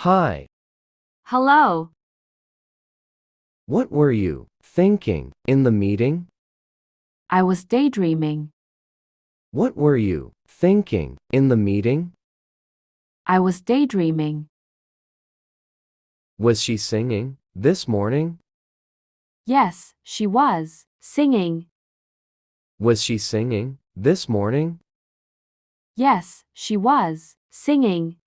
Hi, Hello. what were you thinking in the meeting? I was daydreaming. What were you thinking in the meeting? I was daydreaming. Was she singing this morning? Yes, she was singing. Was she singing this morning? Yes, she was singing.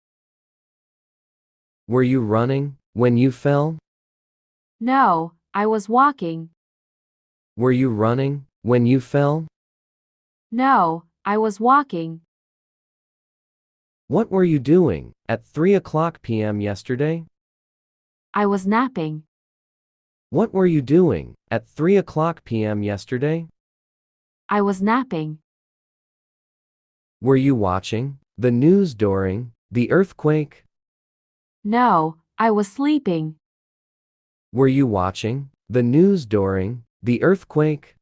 Were you running when you fell? No, I was walking. Were you running when you fell? No, I was walking. What were you doing at 3 p.m. yesterday? I was napping. What were you doing at 3 p.m. yesterday? I was napping. Were you watching the news during the earthquake? No, I was sleeping. Were you watching the news during the earthquake?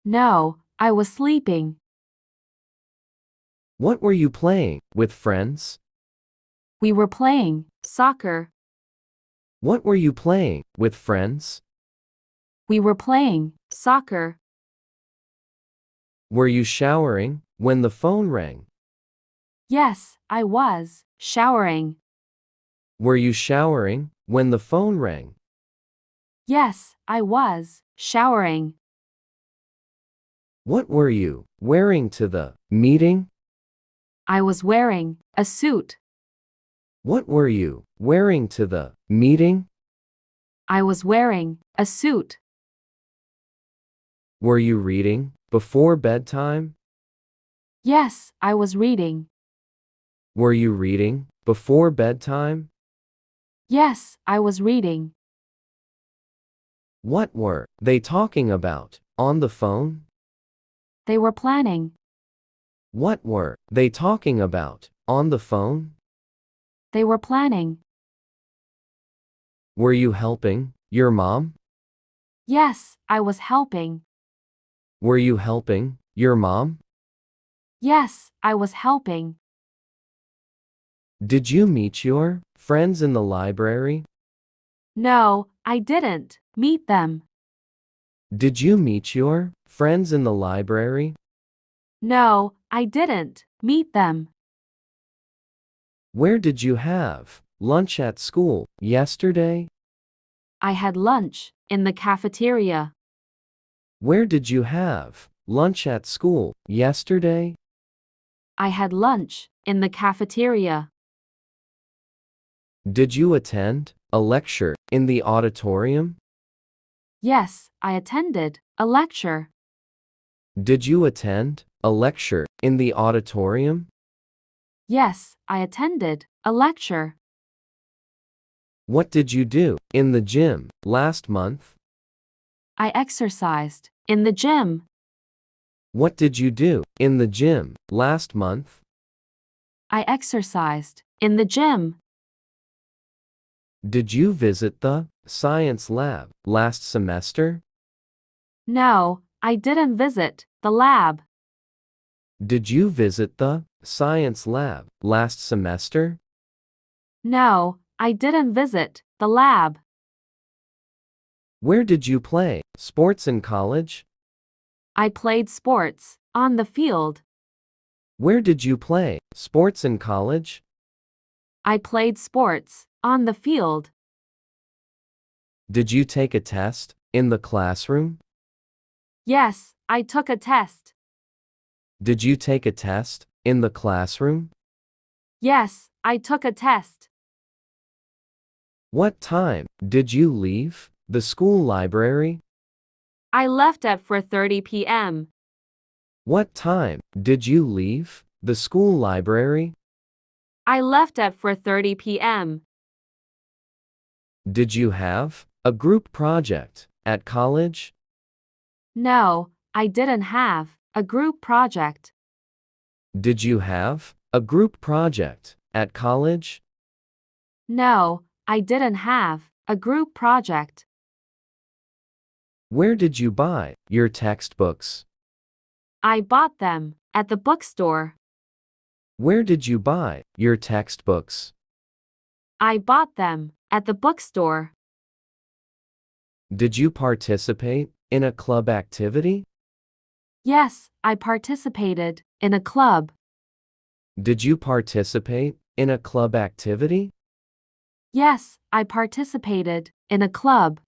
No, I was sleeping. What were you playing with friends? We were playing soccer. What were you playing with friends? We were playing soccer. Were you showering when the phone rang? Yes, I was showering. Were you showering when the phone rang? Yes, I was showering. What were you wearing to the meeting? I was wearing a suit. What were you wearing to the meeting? I was wearing a suit. Were you reading before bedtime? Yes, I was reading. Were you reading before bedtime? Yes, I was reading. What were they talking about on the phone? They were planning. What were they talking about on the phone? They were planning. Were you helping your mom? Yes, I was helping. Were you helping your mom? Yes, I was helping. Did you meet your friends in the library? No, I didn't meet them. Did you meet your friends in the library? No, I didn't meet them. Where did you have lunch at school yesterday? I had lunch in the cafeteria. Where did you have lunch at school yesterday? I had lunch in the cafeteria. Did you attend a lecture in the auditorium? Yes, I attended a lecture. Did you attend a lecture in the auditorium? Yes, I attended a lecture. What did you do in the gym last month? I exercised in the gym. What did you do in the gym last month? I exercised in the gym. Did you visit the science lab last semester? No, I didn't visit the lab. Did you visit the science lab last semester? No, I didn't visit the lab. Where did you play sports in college? I played sports on the field. Where did you play sports in college? I played sports on the field. Did you take a test in the classroom? Yes, I took a test. Did you take a test in the classroom? Yes, I took a test. What time did you leave the school library? I left at 4:30 p.m. What time did you leave the school library? I left at 4:30 p.m. Did you have a group project at college? No, I didn't have a group project. Did you have a group project at college? No, I didn't have a group project. Where did you buy your textbooks? I bought them at the bookstore. Where did you buy your textbooks? I bought them at the bookstore. Did you participate in a club activity? Yes, I participated in a club. Did you participate in a club activity? Yes, I participated in a club.